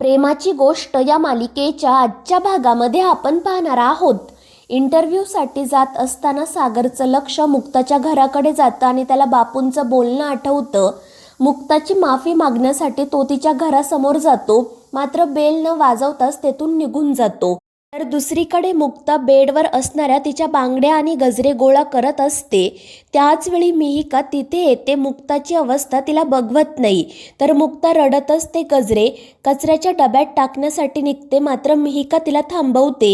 प्रेमाची गोष्ट या मालिकेच्या आजच्या भागामध्ये आपण पाहणार आहोत. इंटरव्ह्यूसाठी जात असताना सागरचं लक्ष मुक्ताच्या घराकडे जातं आणि त्याला बापूंचं बोलणं आठवतं. मुक्ताची माफी मागण्यासाठी तो तिच्या घरासमोर जातो, मात्र बेल न वाजवताच तेथून निघून जातो. तर दुसरीकडे मुक्ता बेडवर असणाऱ्या तिच्या बांगड्या आणि गजरे गोळा करत असते. त्याच वेळी मिहिका तिथे येते. मुक्ताची अवस्था तिला बघवत नाही, तर मुक्ता रडतच ते गजरे कचऱ्याच्या डब्यात टाकण्यासाठी निघते. मात्र मिहिका तिला थांबवते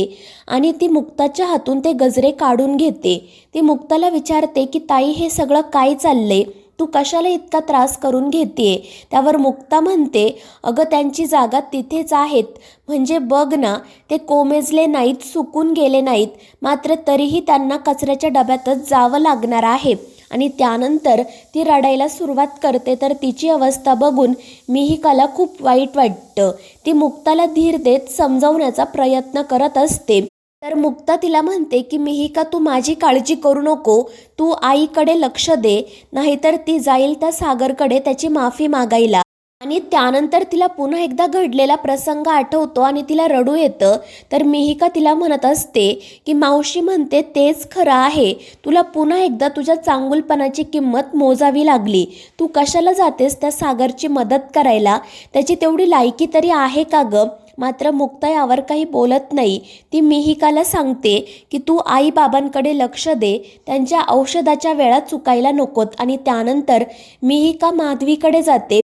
आणि ती मुक्ताच्या हातून ते गजरे काढून घेते. ती मुक्ताला विचारते की ताई, हे सगळं काय चाललंय? तू कशाला इतका त्रास करून घेतेय? त्यावर मुक्ता म्हणते, अगं त्यांची जागा तिथेच आहेत, म्हणजे बघ ना, ते कोमेजले नाहीत, सुकून गेले नाहीत, मात्र तरीही त्यांना कचऱ्याच्या डब्यातच जावं लागणार आहे. आणि त्यानंतर ती रडायला सुरुवात करते. तर तिची अवस्था बघून मिहिकाला खूप वाईट वाटतं. ती मुक्ताला धीर देत समजावण्याचा प्रयत्न करत असते. तर मुक्ता तिला म्हणते की मिहिका, तू माझी काळजी करू नको, तू आईकडे लक्ष दे, नाहीतर ती जाईल त्या सागरकडे त्याची माफी मागायला. आणि त्यानंतर तिला पुन्हा एकदा घडलेला प्रसंग आठवतो आणि तिला रडू येतं. तर मिहिका तिला म्हणत असते की मावशी म्हणते तेच खरं आहे, तुला पुन्हा एकदा तुझ्या चांगुलपणाची किंमत मोजावी लागली. तू कशाला जातेस त्या सागरची मदत करायला? त्याची तेवढी लायकी तरी आहे का गं? मात्र मुक्ता यावर काही बोलत नाही. ती मिहिकाला सांगते की तू आई बाबांकडे लक्ष दे, त्यांच्या औषधाच्या वेळा चुकायला नकोत. आणि त्यानंतर मिहिका माधवीकडे जाते.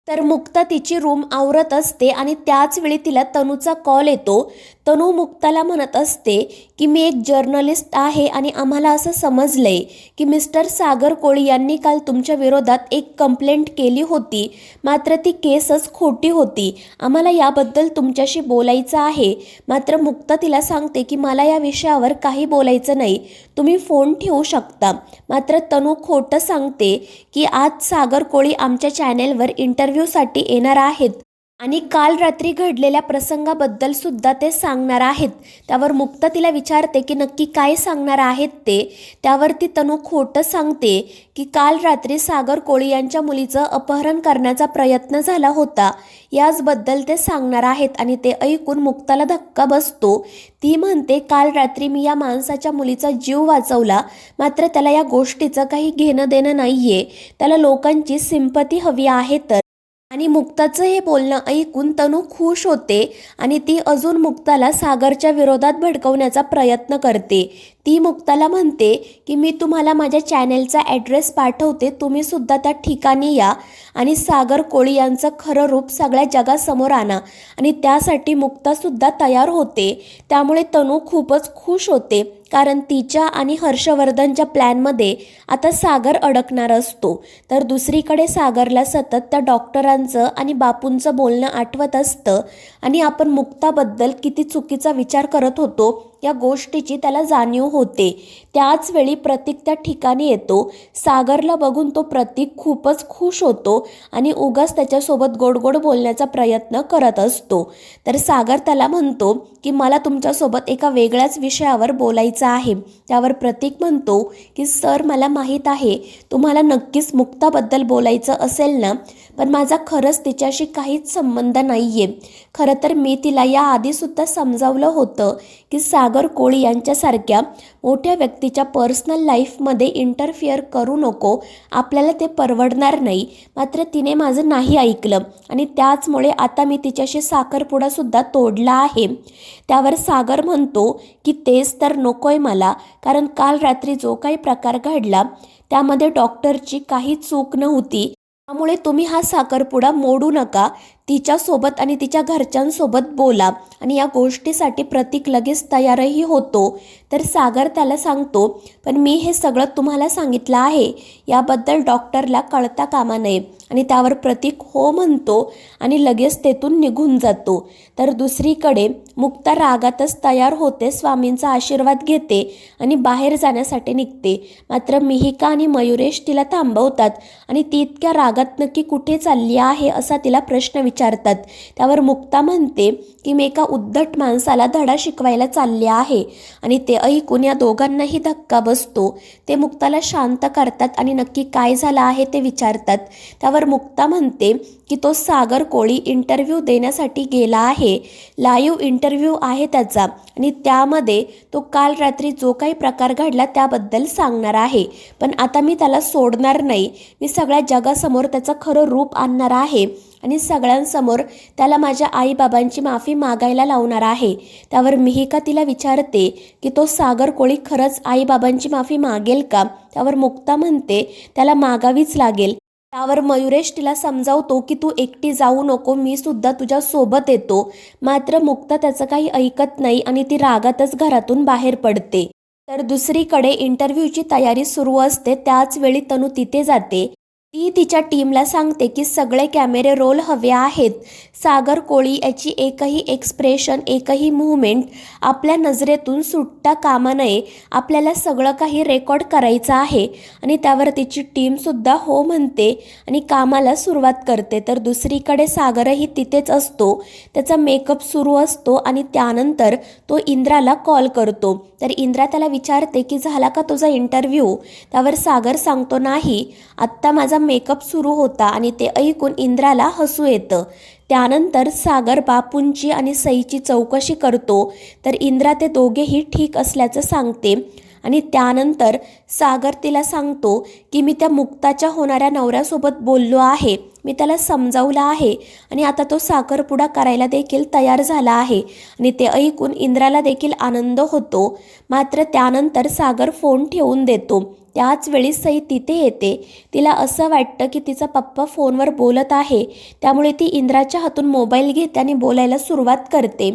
तर मुक्ता तिची रूम आवरत असते आणि त्याच वेळी तिला तनूचा कॉल येतो. तनू मुक्ताला म्हणत असते की मी एक जर्नलिस्ट आहे आणि आम्हाला असं समजलंय की मिस्टर सागर कोळी यांनी काल तुमच्या विरोधात एक कंप्लेंट केली होती, मात्र ती केसच खोटी होती. आम्हाला याबद्दल तुमच्याशी बोलायचं आहे. मात्र मुक्ता तिला सांगते की मला या विषयावर काही बोलायचं नाही, तुम्ही फोन ठेवू शकता. मात्र तनू खोटं सांगते की आज सागर कोळी आमच्या चॅनेलवर इंटरव्ह्यूसाठी येणार आहेत आणि काल रात्री घडलेल्या प्रसंगाबद्दल सुद्धा ते सांगणार आहेत. त्यावर मुक्ता तिला विचारते की नक्की काय सांगणार आहेत ते. त्यावर ती तनू खोटं सांगते की काल रात्री सागर कोळी यांच्या मुलीचं अपहरण करण्याचा प्रयत्न झाला होता, याचबद्दल ते सांगणार आहेत. आणि ते ऐकून मुक्ताला धक्का बसतो. ती म्हणते, काल रात्री मी या माणसाच्या मुलीचा जीव वाचवला, मात्र त्याला या गोष्टीचं काही घेणं देणं नाहीये, त्याला लोकांची सिंपती हवी आहे. तर आणि मुक्ताचं हे बोलणं ऐकून तनू खुश होते आणि ती अजून मुक्ताला सागरच्या विरोधात भडकवण्याचा प्रयत्न करते. ती मुक्ताला म्हणते की मी तुम्हाला माझ्या चॅनेलचा ॲड्रेस पाठवते, तुम्ही सुद्धा त्या ठिकाणी या आणि सागर कोळी यांचं खरं रूप सगळ्या जगासमोर आणा. आणि त्यासाठी मुक्तासुद्धा तयार होते. त्यामुळे तनू खूपच खुश होते, कारण तिच्या आणि हर्षवर्धनच्या प्लॅनमध्ये आता सागर अडकणार असतो. तर दुसरीकडे सागरला सतत त्या डॉक्टरांचं आणि बापूंचं बोलणं आठवत असतं आणि आपण मुक्ताबद्दल किती चुकीचा विचार करत होतो या गोष्टीची त्याला जाणीव होते. त्याच वेळी प्रतीक त्या ठिकाणी येतो. सागरला बघून तो प्रतीक खूपच खुश होतो आणि उगाच त्याच्यासोबत गोड गोड बोलण्याचा प्रयत्न करत असतो. तर सागर त्याला म्हणतो की मला तुमच्यासोबत एका वेगळ्याच विषयावर बोलायचं आहे. त्यावर प्रतीक म्हणतो की सर, मला माहीत आहे तुम्हाला नक्कीच मुक्ताबद्दल बोलायचं असेल ना, पण माझा खरंच तिच्याशी काहीच संबंध नाही आहे. खरं तर मी तिला या आधीसुद्धा समजावलं होतं की सागर कोळी यांच्यासारख्या मोठ्या व्यक्तीच्या पर्सनल लाईफमध्ये इंटरफिअर करू नको, आपल्याला ते परवडणार नाही. मात्र तिने माझं नाही ऐकलं आणि त्याचमुळे आता मी तिच्याशी साखरपुडासुद्धा तोडला आहे. त्यावर सागर म्हणतो की तेच तर नकोय मला, कारण काल रात्री जो काही प्रकार घडला त्यामध्ये डॉक्टरची काही चूक नव्हती. त्यामुळे तुम्ही हा साखरपुडा मोडू नका, तिच्यासोबत आणि तिच्या घरच्यांसोबत बोला. आणि या गोष्टीसाठी प्रतीक लगेच तयारही होतो. तर सागर त्याला सांगतो, पण मी हे सगळं तुम्हाला सांगितलं आहे, याबद्दल डॉक्टरला कळता कामा नये. आणि त्यावर प्रतीक हो म्हणतो आणि लगेच तेथून निघून जातो. तर दुसरीकडे मुक्ता रागातच तयार होते, स्वामींचा आशीर्वाद घेते आणि बाहेर जाण्यासाठी निघते. मात्र मिहिका आणि मयुरेश तिला थांबवतात आणि ती इतक्या रागात नक्की कुठे चालली आहे असा तिला प्रश्न विचारतात. त्यावर मुक्ता म्हणते की मी एका उद्धट माणसाला धडा शिकवायला चालले आहे आणि ते ऐकून या दोघांनाही धक्का बसतो. ते मुक्ताला शांत करतात आणि नक्की काय झालं आहे ते विचारतात. त्यावर मुक्ता म्हणते की तो सागर कोळी इंटरव्ह्यू देण्यासाठी गेला आहे. लाईव्ह इंटरव्ह्यू आहे त्याचा आणि त्यामध्ये तो काल रात्री जो काही प्रकार घडला त्याबद्दल सांगणार आहे. पण आता मी त्याला सोडणार नाही. मी सगळ्या जगासमोर त्याचं खरं रूप आणणार आहे आणि सगळ्यांसमोर त्याला माझ्या आईबाबांची माफी मागायला लावणार आहे. त्यावर मिहिका तिला विचारते की तो सागर कोळी खरंच आईबाबांची माफी मागेल का? त्यावर मुक्ता म्हणते त्याला मागावीच लागेल. त्यावर मयुरेश तिला समजावतो की तू एकटी जाऊ नको, मी सुद्धा तुझ्या सोबत येतो. मात्र मुक्ता त्याचं काही ऐकत नाही आणि ती रागातच घरातून बाहेर पडते. तर दुसरीकडे इंटरव्ह्यूची तयारी सुरू असते. त्याच वेळी तनू तिथे जाते. ती तिच्या टीमला सांगते की सगळे कॅमेरे रोल हवे आहेत. सागर कोळी याची एकही एक्सप्रेशन, एकही मूव्हमेंट आपल्या नजरेतून सुटता कामा नये. आपल्याला सगळं काही रेकॉर्ड करायचं आहे. आणि त्यावर तिची टीमसुद्धा हो म्हणते आणि कामाला सुरुवात करते. तर दुसरीकडे सागरही तिथेच असतो. त्याचा मेकअप सुरू असतो आणि त्यानंतर तो इंद्राला कॉल करतो. तर इंद्रा त्याला विचारते की झाला का तुझा इंटरव्ह्यू? त्यावर सागर सांगतो नाही, आत्ता माझा मेकअप सुरू होता. आणि ते ऐकून इंद्राला हसू येतं. त्यानंतर सागर बापूंची आणि सईची चौकशी करतो. तर इंद्रा ते दोघेही ठीक असल्याचं सांगते. आणि त्यानंतर सागर तिला सांगतो की मी त्या मुक्ताच्या होणाऱ्या नवऱ्यासोबत बोललो आहे. मी त्याला समजावलं आहे आणि आता तो साखरपुडा करायला देखील तयार झाला आहे. आणि ते ऐकून इंद्राला देखील आनंद होतो. मात्र त्यानंतर सागर फोन ठेवून देतो. त्याच वेळी सई तिथे येते. तिला असं वाटतं की तिचा पप्पा फोनवर बोलत आहे. त्यामुळे ती इंद्राच्या हातून मोबाईल घेते आणि बोलायला सुरुवात करते.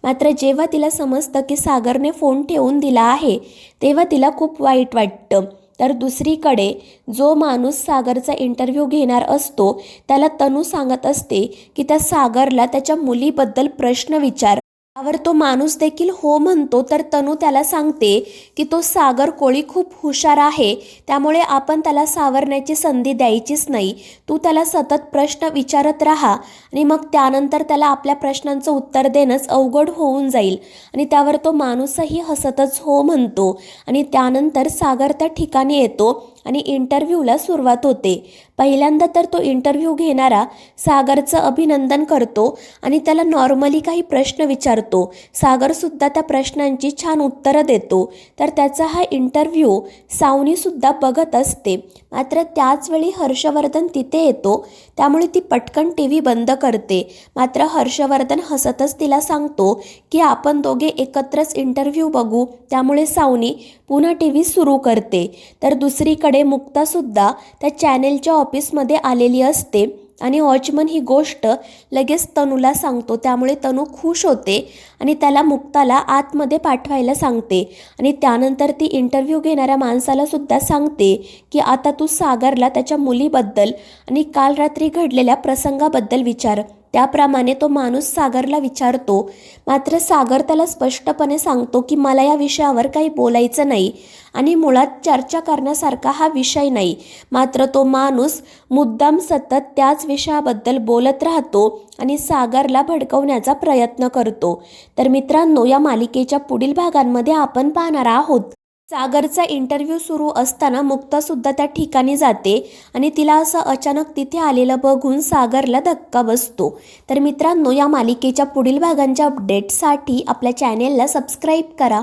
मात्र जेव्हा तिला समजतं की सागरने फोन ठेवून दिला आहे तेव्हा तिला खूप वाईट वाटतं. तर दुसरीकडे जो माणूस सागरचा इंटरव्ह्यू घेणार असतो त्याला तनू सांगत असते की त्या सागरला त्याच्या मुलीबद्दल प्रश्न विचार. त्यावर तो माणूस देखील हो म्हणतो. तर तनू त्याला सांगते की तो सागर कोळी खूप हुशार आहे, त्यामुळे आपण त्याला सावरण्याची संधी द्यायचीच नाही. तू त्याला सतत प्रश्न विचारत राहा आणि मग त्यानंतर त्याला आपल्या प्रश्नांचं उत्तर देणंच अवघड होऊन जाईल. आणि त्यावर तो माणूसही हसतच हो म्हणतो. आणि त्यानंतर सागर त्या ठिकाणी येतो आणि इंटरव्ह्यूला सुरुवात होते. पहिल्यांदा तर तो इंटरव्ह्यू घेणारा सागरचं अभिनंदन करतो आणि त्याला नॉर्मली काही प्रश्न विचारतो. सागरसुद्धा त्या प्रश्नांची छान उत्तरं देतो. तर त्याचा हा इंटरव्ह्यू सावनीसुद्धा बघत असते. मात्र त्याचवेळी हर्षवर्धन तिथे येतो. त्यामुळे ती पटकन TV बंद करते. मात्र हर्षवर्धन हसतच तिला सांगतो की आपण दोघे एकत्रच इंटरव्ह्यू बघू. त्यामुळे सावनी पुन्हा TV सुरू करते. तर दुसरीकडे मुक्तासुद्धा त्या चॅनेलच्या ऑफिसमध्ये आलेली असते आणि वॉचमन ही गोष्ट लगेच तनूला सांगतो. त्यामुळे तनू खुश होते आणि त्याला मुक्ताला आतमध्ये पाठवायला सांगते. आणि त्यानंतर ती इंटरव्ह्यू घेणाऱ्या माणसाला सुद्धा सांगते की आता तू सागरला त्याच्या मुलीबद्दल आणि काल रात्री घडलेल्या प्रसंगाबद्दल विचार. त्याप्रमाणे तो माणूस सागरला विचारतो. मात्र सागर त्याला स्पष्टपणे सांगतो की मला या विषयावर काही बोलायचं नाही आणि मुळात चर्चा करण्यासारखा हा विषय नाही. मात्र तो माणूस मुद्दाम सतत त्याच विषयाबद्दल बोलत राहतो आणि सागरला भडकवण्याचा प्रयत्न करतो. तर मित्रांनो, या मालिकेच्या पुढील भागांमध्ये आपण पाहणार आहोत सागरचा इंटरव्ह्यू सुरू असताना मुक्तासुद्धा त्या ठिकाणी जाते आणि तिला असं अचानक तिथे आलेलं बघून सागरला धक्का बसतो. तर मित्रांनो, या मालिकेच्या पुढील भागांच्या अपडेटसाठी आपल्या चॅनेलला सबस्क्राईब करा.